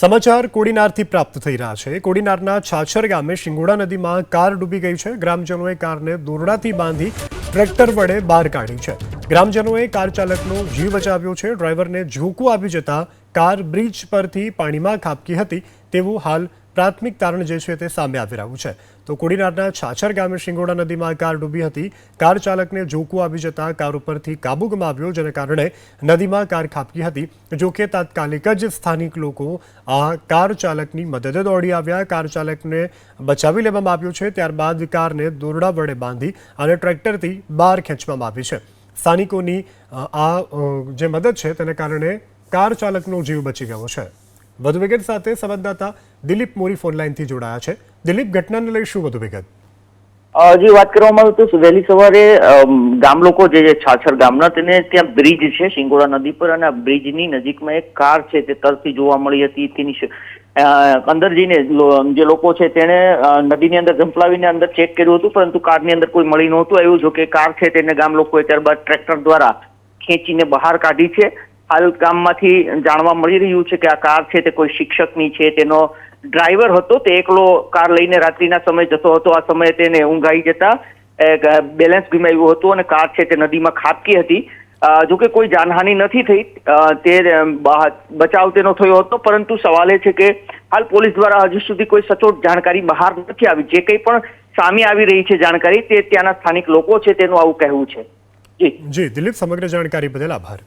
સમાચાર કોડીનારથી પ્રાપ્ત થઈ રહ્યા છે। કોડીનારના છાછર ગામે શિંગોડા નદીમાં કાર ડૂબી ગઈ છે। ગ્રામજનોએ કારને દોરડાથી બાંધી ટ્રેક્ટર વડે બહાર કાઢી છે। ગ્રામજનોએ કાર ચાલકનો જીવ બચાવ્યો છે। ડ્રાઈવરને ઝોકું આવી જતા કાર બ્રિજ પરથી પાણીમાં ખાબકી હતી તેવું હાલ પ્રાથમિક તારણ જે છે તે સામે આવી રહ્યું છે। તો કોડીનારના છાછર ગામે શિંગોડા નદીમાં કાર ડૂબી હતી। કાર ચાલકને ઝોકું આવી જતા કાર ઉપરથી કાબુ ગુમાવ્યો, જેને કારણે નદીમાં કાર ખાબકી હતી। જો કે તાત્કાલિક જ સ્થાનિક લોકો આ કાર ચાલકની મદદે દોડી આવ્યા। કાર ચાલકને બચાવી લેવામાં આવ્યો છે। ત્યારબાદ કારને દોરડા વડે બાંધી અને ટ્રેક્ટરથી બહાર ખેંચવામાં આવી છે। સ્થાનિકોની આ જે મદદ છે તેને કારણે કાર ચાલકનો જીવ બચી ગયો છે। વધુ વિગત સાથે સંવાદદાતા દિલીપ મોરી ફોનલાઈનથી જોડાયા છે। દિલીપ, ઘટનાને લઈ શું વધુ વિગત? જે વાત કરવામાં આવે તો વહેલી સવારે ગામ લોકો જે છાછર ગામના તેને ત્યાં બ્રિજ છે શિંગોડા નદી પર, અને આ બ્રિજની નજીકમાં એક કાર છે તે તરતી જોવા મળી હતી। તેની અંદર જઈને જે લોકો છે તેને નદીની અંદર ઝંપલાવીને અંદર ચેક કર્યું હતું, પરંતુ કારની અંદર કોઈ મળી નહોતું આવ્યું। જો કે કાર છે તેને ગામ લોકોએ ત્યારબાદ ટ્રેક્ટર દ્વારા ખેંચીને બહાર કાઢી છે। હાલ ગામમાંથી જાણવા મળી રહ્યું છે કે આ કાર છે તે કોઈ શિક્ષકની છે, તેનો ડ્રાઈવર હતો, તે એકલો કાર લઈને રાત્રિના સમયે જતો હતો। આ સમયે તેને ઊંઘ આવી જતા બેલેન્સ ગુમાવ્યું હતું અને કાર છે તે નદીમાં ખાબકી હતી। જો કે કોઈ જાનહાનિ નથી થઈ, તે બચાવ તેનો થયો હતો, પરંતુ સવાલ એ છે કે હાલ પોલીસ દ્વારા હજુ સુધી કોઈ સચોટ જાણકારી બહાર નથી આવી। જે કંઈ પણ સામે આવી રહી છે જાણકારી, તે ત્યાંના સ્થાનિક લોકો છે તેનું આવું કહેવું છે। જી દિલીપ, સમગ્ર જાણકારી બદલ આભાર।